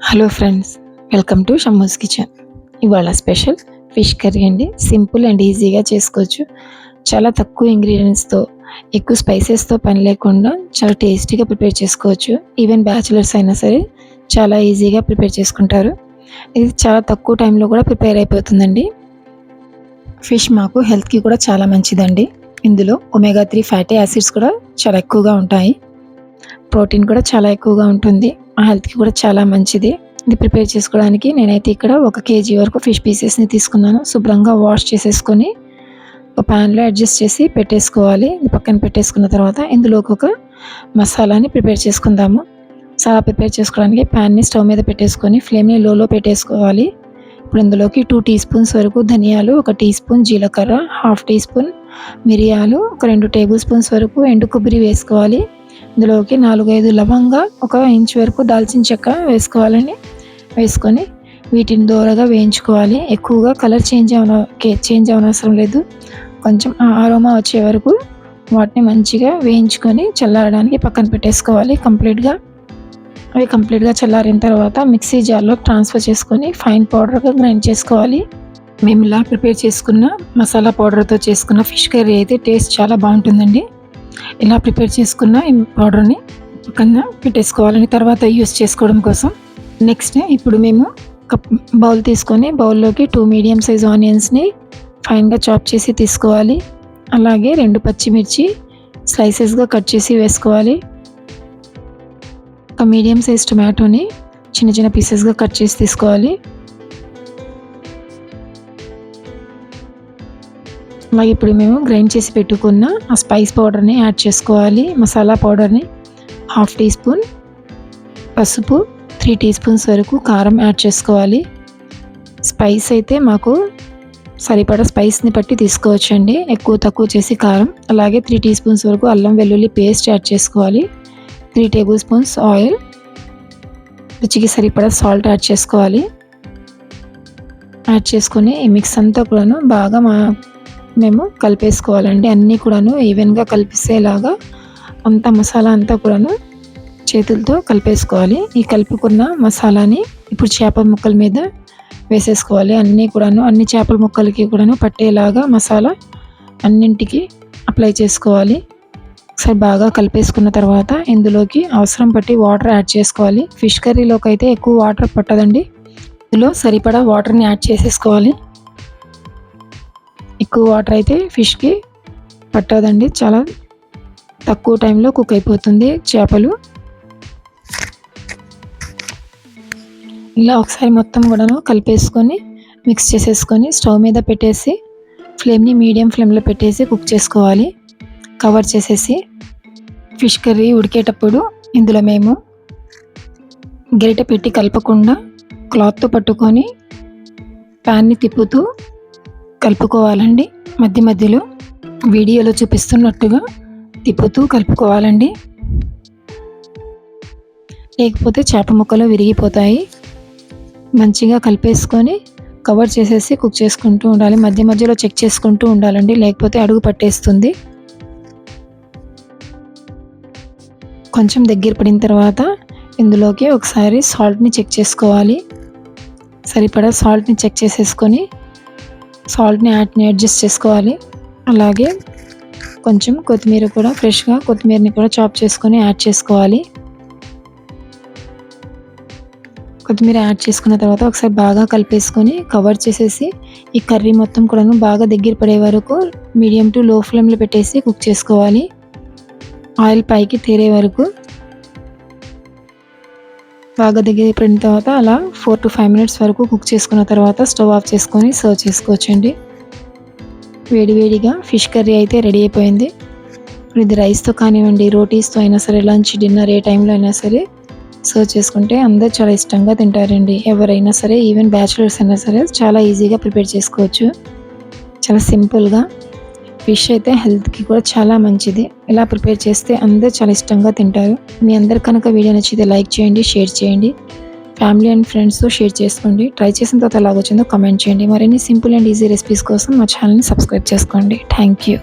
Hello friends, welcome to Shammu's kitchen. ఇవాళ special fish curry అండి. Simple and ఈజీగా చేసుకోవచ్చు. చాలా తక్కువ ఇంగ్రీడియంట్స్తో, ఎక్కువ స్పైసెస్తో పని లేకుండా చాలా టేస్టీగా ప్రిపేర్ చేసుకోవచ్చు. ఈవెన్ బ్యాచిలర్స్ అయినా సరే చాలా ఈజీగా ప్రిపేర్ చేసుకుంటారు. ఇది చాలా తక్కువ టైంలో కూడా ప్రిపేర్ అయిపోతుందండి. ఫిష్ మాకు హెల్త్కి కూడా చాలా మంచిదండి. ఇందులో ఒమేగా 3 ఫ్యాటీ యాసిడ్స్ కూడా చాలా ఎక్కువగా ఉంటాయి. ప్రోటీన్ కూడా చాలా ఎక్కువగా ఉంటుంది. మా హెల్త్కి కూడా చాలా మంచిది. ఇది ప్రిపేర్ చేసుకోవడానికి నేనైతే ఇక్కడ 1 కేజీ వరకు ఫిష్ పీసెస్ని తీసుకున్నాను. శుభ్రంగా వాష్ చేసేసుకొని ఒక ప్యాన్లో అడ్జస్ట్ చేసి పెట్టేసుకోవాలి. ఇది పక్కన పెట్టేసుకున్న తర్వాత ఇందులోకి ఒక మసాలాని ప్రిపేర్ చేసుకుందాము. మసాలా ప్రిపేర్ చేసుకోవడానికి ప్యాన్ని స్టవ్ మీద పెట్టేసుకొని ఫ్లేమ్ని లోలో పెట్టేసుకోవాలి. ఇప్పుడు ఇందులోకి 2 టీ స్పూన్స్ వరకు ధనియాలు, 1 టీ స్పూన్ జీలకర్ర, 1/2 టీ స్పూన్ మిరియాలు, ఒక 2 టేబుల్ స్పూన్స్ వరకు ఎండు కొబ్బరి వేసుకోవాలి. ఇందులోకి 4-5 లవంగా, 1 ఇంచ్ వరకు దాల్చిన చెక్క వేసుకోవాలండి. వేసుకొని వీటిని దోరగా వేయించుకోవాలి. ఎక్కువగా కలర్ చేంజ్ అవనవసరం లేదు. కొంచెం అరోమా వచ్చే వరకు వాటిని మంచిగా వేయించుకొని చల్లారడానికి పక్కన పెట్టేసుకోవాలి. అవి కంప్లీట్గా చల్లారిన తర్వాత మిక్సీ జార్లో ట్రాన్స్ఫర్ చేసుకొని ఫైన్ పౌడర్గా గ్రైండ్ చేసుకోవాలి. మేము ఇలా ప్రిపేర్ చేసుకున్న మసాలా పౌడర్తో చేసుకున్న ఫిష్ కర్రీ అయితే టేస్ట్ చాలా బాగుంటుందండి. ఇలా ప్రిపేర్ చేసుకున్న ఈ పౌడర్ని పక్కన పెట్టేసుకోవాలని తర్వాత యూస్ చేసుకోవడం కోసం. నెక్స్ట్ ఇప్పుడు మేము ఒక బౌల్ తీసుకొని బౌల్లోకి 2 మీడియం సైజ్ ఆనియన్స్ని ఫైన్గా చాప్ చేసి తీసుకోవాలి. అలాగే 2 పచ్చిమిర్చి స్లైసెస్గా కట్ చేసి వేసుకోవాలి. ఒక మీడియం సైజ్ టొమాటోని చిన్న చిన్న పీసెస్గా కట్ చేసి తీసుకోవాలి. అలాగే ఇప్పుడు మేము గ్రైండ్ చేసి పెట్టుకున్న ఆ స్పైస్ పౌడర్ని యాడ్ చేసుకోవాలి. మసాలా పౌడర్ని 1/2 టీ స్పూన్ పసుపు, 3 టీ స్పూన్స్ వరకు కారం యాడ్ చేసుకోవాలి. స్పైస్ అయితే మాకు సరిపడా స్పైస్ని బట్టి తీసుకోవచ్చండి, ఎక్కువ తక్కువ చేసి కారం. అలాగే 3 టీ స్పూన్స్ వరకు అల్లం వెల్లుల్లి పేస్ట్ యాడ్ చేసుకోవాలి. 3 టేబుల్ స్పూన్స్ ఆయిల్, రుచికి సరిపడా సాల్ట్ యాడ్ చేసుకోవాలి. యాడ్ చేసుకొని ఈ మిక్స్ అంతా కూడాను బాగా మేము కలిపేసుకోవాలండి. అన్నీ కూడాను ఈవెన్గా కలిపేసేలాగా అంత మసాలా అంతా కూడాను చేతులతో కలిపేసుకోవాలి. ఈ కలుపుకున్న మసాలాని ఇప్పుడు చేపల ముక్కల మీద వేసేసుకోవాలి. అన్ని చేపల ముక్కలకి కూడాను పట్టేలాగా మసాలా అన్నింటికి అప్లై చేసుకోవాలి. ఒకసారి బాగా కలిపేసుకున్న తర్వాత ఇందులోకి అవసరం బట్టి వాటర్ యాడ్ చేసుకోవాలి. ఫిష్ కర్రీలోకి అయితే ఎక్కువ వాటర్ పట్టదండి. ఇందులో సరిపడా వాటర్ని యాడ్ చేసేసుకోవాలి. ఎక్కువ వాటర్ అయితే ఫిష్కి పట్టదండి, చాలా తక్కువ టైంలో కుక్ అయిపోతుంది చేపలు. ఇలా ఒకసారి మొత్తం కూడాను కలిపేసుకొని మిక్స్ చేసేసుకొని స్టవ్ మీద పెట్టేసి ఫ్లేమ్ని మీడియం ఫ్లేమ్లో పెట్టేసి కుక్ చేసుకోవాలి. కవర్ చేసేసి ఫిష్ కర్రీ ఉడికేటప్పుడు ఇందులో మేము గరిటె పెట్టి కలపకుండా క్లాత్తో పట్టుకొని ప్యాన్ని తిప్పుతూ కలుపుకోవాలండి. మధ్య మధ్యలో వీడియోలో చూపిస్తున్నట్టుగా తిప్పుతూ కలుపుకోవాలండి, లేకపోతే చేప ముక్కలు విరిగిపోతాయి. మంచిగా కలిపేసుకొని కవర్ చేసేసి కుక్ చేసుకుంటూ ఉండాలి. మధ్య మధ్యలో చెక్ చేసుకుంటూ ఉండాలండి, లేకపోతే అడుగు పట్టేస్తుంది. కొంచెం దగ్గర పడిన తర్వాత ఇందులోకి ఒకసారి సాల్ట్ని చెక్ చేసుకోవాలి. సరిపడా సాల్ట్ని చెక్ చేసేసుకొని సాల్ట్ని అడ్జస్ట్ చేసుకోవాలి. అలాగే కొంచెం కొత్తిమీర కూడా ఫ్రెష్గా కొత్తిమీరని కూడా చాప్ చేసుకొని యాడ్ చేసుకోవాలి. కొత్తిమీర యాడ్ చేసుకున్న తర్వాత ఒకసారి బాగా కలిపేసుకొని కవర్ చేసేసి ఈ కర్రీ మొత్తం కూడా బాగా దగ్గర పడే వరకు మీడియం టు లో ఫ్లేమ్లో పెట్టేసి కుక్ చేసుకోవాలి. ఆయిల్ పైకి తేరే వరకు బాగా దగ్గర పడిన తర్వాత అలా 4 to 5 మినిట్స్ వరకు కుక్ చేసుకున్న తర్వాత స్టవ్ ఆఫ్ చేసుకొని సర్వ్ చేసుకోవచ్చండి. వేడివేడిగా ఫిష్ కర్రీ అయితే రెడీ అయిపోయింది. ఇది రైస్తో కానివ్వండి, రోటీస్తో అయినా సరే, లంచ్, డిన్నర్ ఏ టైంలో అయినా సరే సర్వ్ చేసుకుంటే అందరూ చాలా ఇష్టంగా తింటారండి. ఎవరైనా సరే, ఈవెన్ బ్యాచిలర్స్ అయినా సరే చాలా ఈజీగా ప్రిపేర్ చేసుకోవచ్చు. చాలా సింపుల్గా. ఫిష్ అయితే హెల్త్కి కూడా చాలా మంచిది. ఇలా ప్రిపేర్ చేస్తే అందరూ చాలా ఇష్టంగా తింటారు. మీ అందరు కనుక వీడియో నచ్చితే లైక్ చేయండి, షేర్ చేయండి, ఫ్యామిలీ అండ్ ఫ్రెండ్స్తో షేర్ చేసుకోండి. ట్రై చేసిన తర్వాత ఎలా వచ్చిందో కామెంట్ చేయండి. మరిన్ని సింపుల్ అండ్ ఈజీ రెసిపీస్ కోసం మా ఛానల్ని సబ్స్క్రైబ్ చేసుకోండి. Thank you.